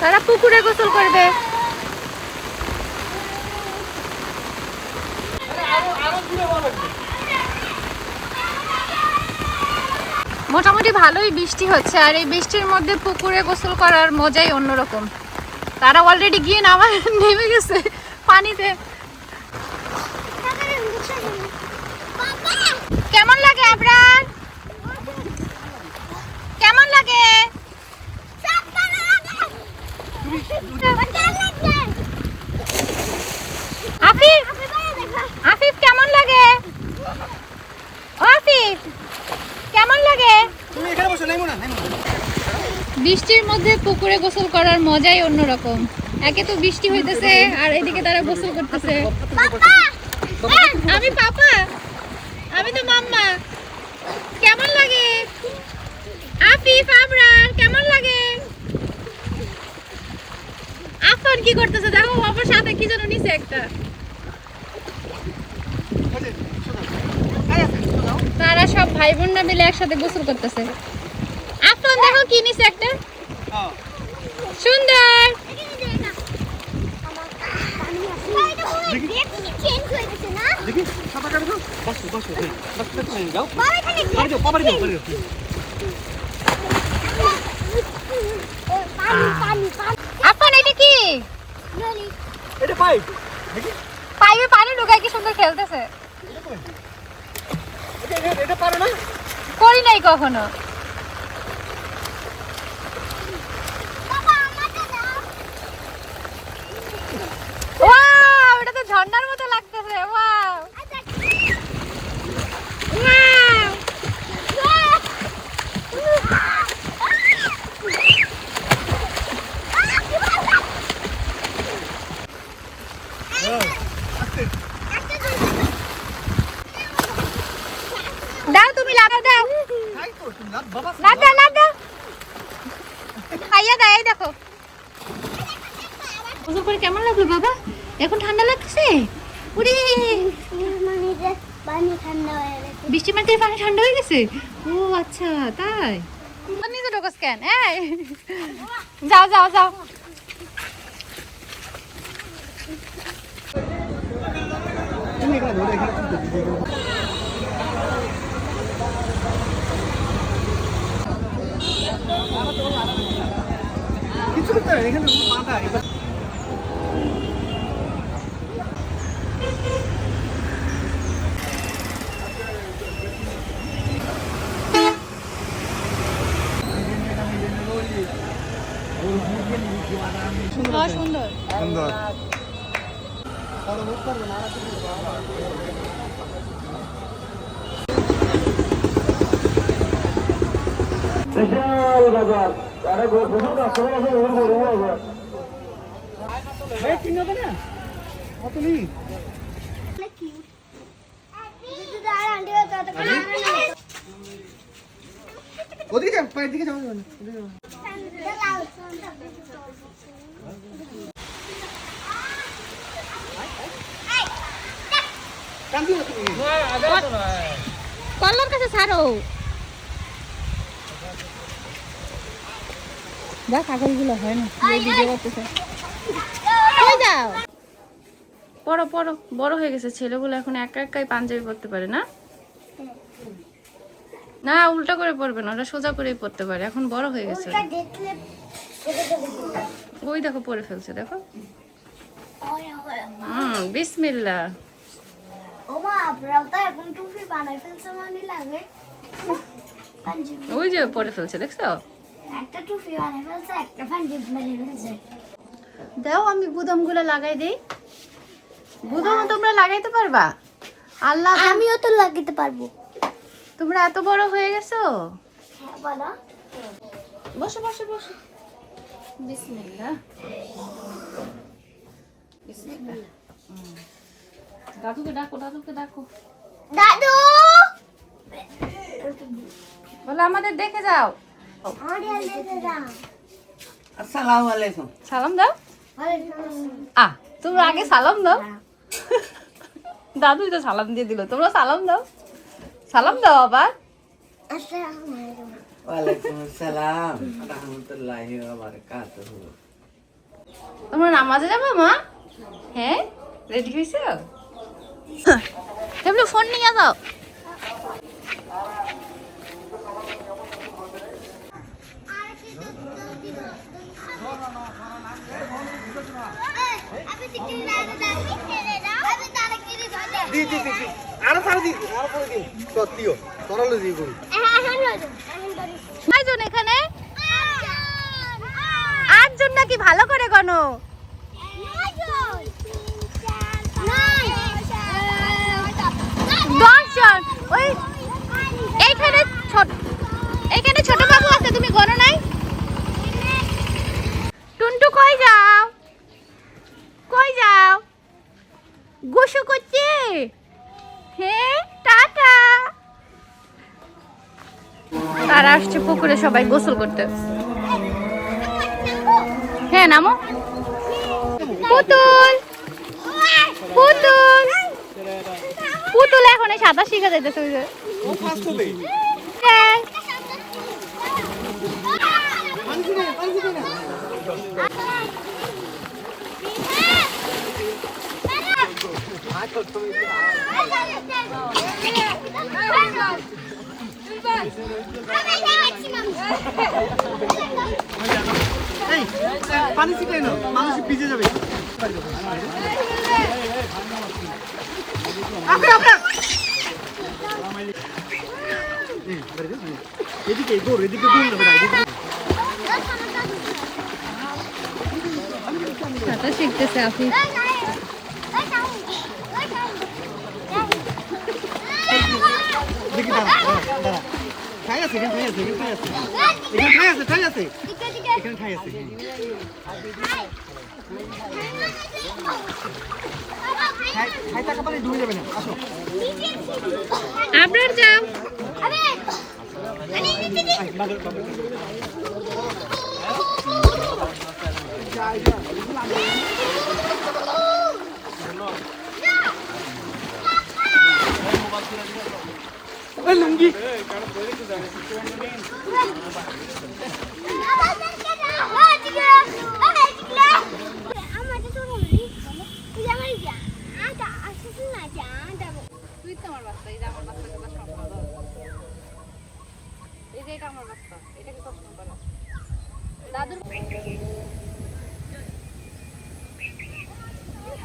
তারা পুকুরে গোসল করবে। মোটামুটি ভালোই বৃষ্টি হচ্ছে, আর এই বৃষ্টির মধ্যে পুকুরে গোসল করার মজাই অন্যরকম। তারা অলরেডি গিয়ে নেমে গেছে পানিতে। কেমন লাগে আপনার? কেমন লাগে? আফিফ, আফিফ কেমন লাগে? ও আফিফ কেমন লাগে? বৃষ্টির মধ্যে পুকুরে গোসল করার মজাই অন্যরকম। একে তো বৃষ্টি হইতেছে, আর এদিকে তারা গোসল করতেছে। আমি পাপা, আমি তো মাম্মা। কেমন লাগে আফিফ, আবরার কেমন লাগে? আফান কি করতেছে দেখো, বাবার সাথে কি যেন নিচে একটা। তারা সব ভাই বোনরা মিলে একসাথে গোসল করতেছে। আফান দেখো কি নিচে একটা, সুন্দর। আফান এটা কি? এটা পাইপ। পাইপে পানি ঢুকায় কি সুন্দর খেলতেছে। এটা পারো না? করি নাই কখনো। ওয়াও, এটা তো ঝর্ণার মতো লাগতেছে। ওয়াও, দাও তুমি লাগা দাও, লাগা খাইয়া দাও। এই দেখো গোসল করে কেমন লাগলো বাবা? এখন ঠান্ডা লাগছে? উড়ে পানি ঠান্ডা হয়ে গেছে। বৃষ্টি মাটির পানি ঠান্ডা হয়ে গেছে। ও আচ্ছা তাই। নিজে ঢোকস কেন? এই যাও যাও যাও। তুমি এখানে ধরে এখানে কিছু করতে হবে এখানে মাথা সুন্দর সুন্দর। বিশাল বাজার আরে বহুত কাস্টমার আছে ওর বড় বাজার ভাই কিন হবে না কতলি ওদিকে পায়ের দিকে যাও না কল্লার কাছে ছাড়ো। দেখ কাগজগুলো হয় না, ভিডিও করতেছে। কই যাও? পড়ো পড়ো, বড় হয়ে গেছে ছেলেগুলো, এখন একা একাই পাঞ্জাবি পরতে পারে না। না উল্টা করে পড়বে না, ওরা সোজা করেই পড়তে পারে, এখন বড় হয়ে গেছে। ওই দেখো পরে ফেলছে, দেখো। বিসমিল্লাহ। ওই যে পরে ফেলছে, দেখছো? দাও আমি বুদম গুলো লাগাই দেই। বুদম তোমরা লাগাইতে পারবা? আল্লাহ, আমিও তো লাগাতে পারবো। তোমরা এত বড় হয়ে গেছো। হ্যাঁ বলো। বসো বসো বসো। বিসমিল্লাহ বিসমিল্লাহ। দাদুকে ডাকো, দাদুকে ডাকো। দাদু বলো আমাদের দেখে যাও। আসসালামু আলাইকুম। সালাম দাও। তোমরা আগে সালাম দাও। দাদুই তো সালাম দিয়ে দিল, তোমরা সালাম দাও। সালাম দাও আবার। ওয়ালাইকুম আসসালাম রাহমাতুল্লাহি ওয়া বারাকাতুহু। তোমরা নামাজে যাবো মা? হ্যাঁ, রেডি হয়েছো? এগুলো ফোন নিয়ে যাও। কয়জন এখানে? 8 জন নাকি? ভালো করে গনো। 10 জন। ওই এইখানে ছোট বাবু আছে, তুমি গনো নাই? টুনটু কই যাও? কই যাও? গোসু করছে? হ্যাঁ, টাটা। তারা আসছে পুকুরে সবাই গোসল করতে। হ্যাঁ, নামো। পুতুল পুতুল পুতুল এখন সাঁতার শিখা যাইতেছে। হ্যাঁ, পানি ছিটাই না, মানুষ ভিজে যাবে। এদিকে দৌড়, এদিকে দৌড় না বেটা, এদিকে। সাঁতার শিখতেছে আফি। দেখি দাঁড়া, দাঁড়া। ঠাই আছে, এখানে ঠাই আছে, এখানে ঠাই আছে। এখানে ঠাই আছে, ঠাই আছে। এখানে ঠাই আছে। ঠাই টাকা পানি ডুবে যাবে না, আসো। আপনার যাও। ওই লুঙ্গি। তুই তো আমার বাচ্চা, এই যে আমার বাচ্চাকে তো সম্ভব। এই যে এটা আমার বাচ্চা, এটাকে পছন্দ করো। দাদুর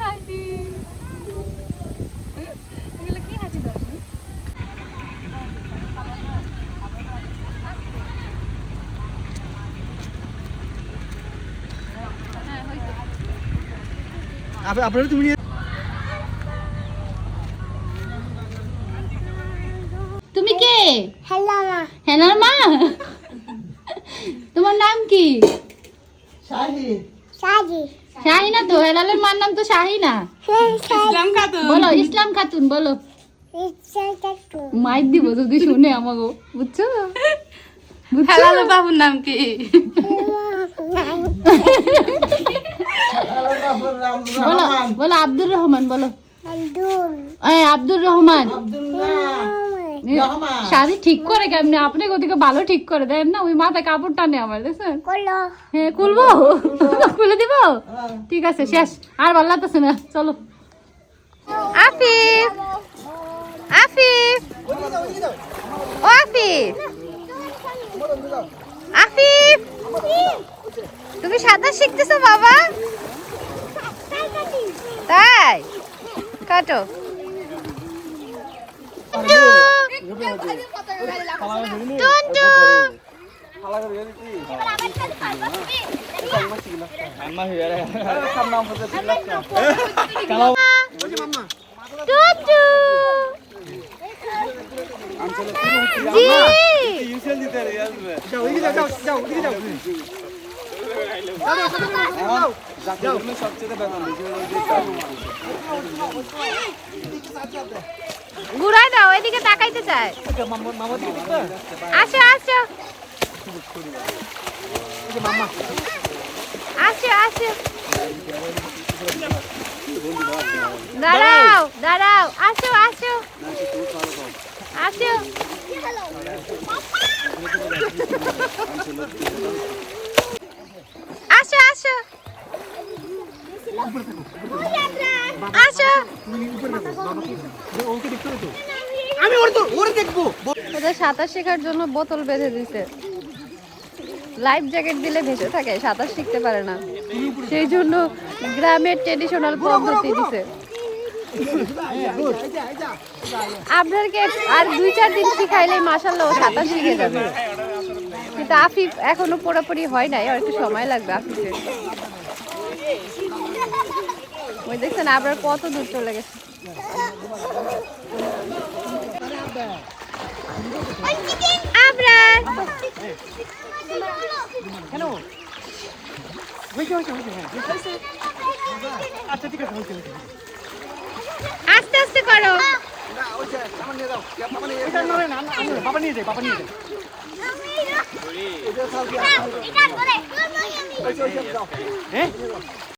হাসি, এগুলো কি হাসি দাদু? হ্যাঁ, হইতো। আপনারা তুমি তুমি কে? হ্যালো মা। হেনার মা? তোমার নাম কি? সাজি। শাহিনা তো, হেলালের মার নাম তো শাহিনা। ইসলাম খাতুন। বলো ইসলাম খাতুন, বলো। মাইক দিব যদি শুনে আমাকে, বুঝছো? হেলালের বাবুর নাম কি? বলো বলো আব্দুর রহমান, বলো। আব্দুর রহমান। শাড়ি ঠিক করে কেমনে? আপনি ওদিকে ভালো ঠিক করে দেন না, ওই মাথায় কাপড় টানে আমার, দেখছেন? হ্যাঁ, খুলবো? খুলে দিব? ঠিক আছে, শেষ। আর ভালো লাগতেছে না, চলো। আফিফ, আফিফ, ও আফিফ, আফিফ, তুমি সাঁতার শিখতেছো বাবা? তাই? কাটো। টুনটু, টুনটু, জি। যাও, ওইদিকে যাও, যাও, ওইদিকে যাও। ঘুরাই দাও, এদিকে তাকাইতে চায়। মামা দিকে দেখবে? আসো আসো মামা আসো আসো, দাঁড়াও দাঁড়াও, আসো আসো আসো। আসো আসো, আচ্ছা তুমি উপরে থাকো বাবাকে ওকে দেখতে হবে তো আমি ওরে দেখবো ওদের সাঁতার শেখার জন্য বোতল বেঁধে দিছে লাইফ জ্যাকেট দিলে ভেসে থাকে সাঁতার শিখতে পারে না সেই জন্য গ্রামের ট্রেডিশনাল পদ্ধতি দিছে আপনারকে আর 2-4 দিন শিখাইলেই মাশাআল্লাহ ও সাঁতার শিখে যাবে কিন্তু আফিফ এখনো পুরোপুরি হয় নাই আর একটু সময় লাগবে আফিফের ওই দেখছেন আবার কত দূর চলে গেছে আবরার কেন হইছে আচ্ছা ঠিক আছে হইছে আস্তে আস্তে করো বাবা নিয়ে যায় হ্যাঁ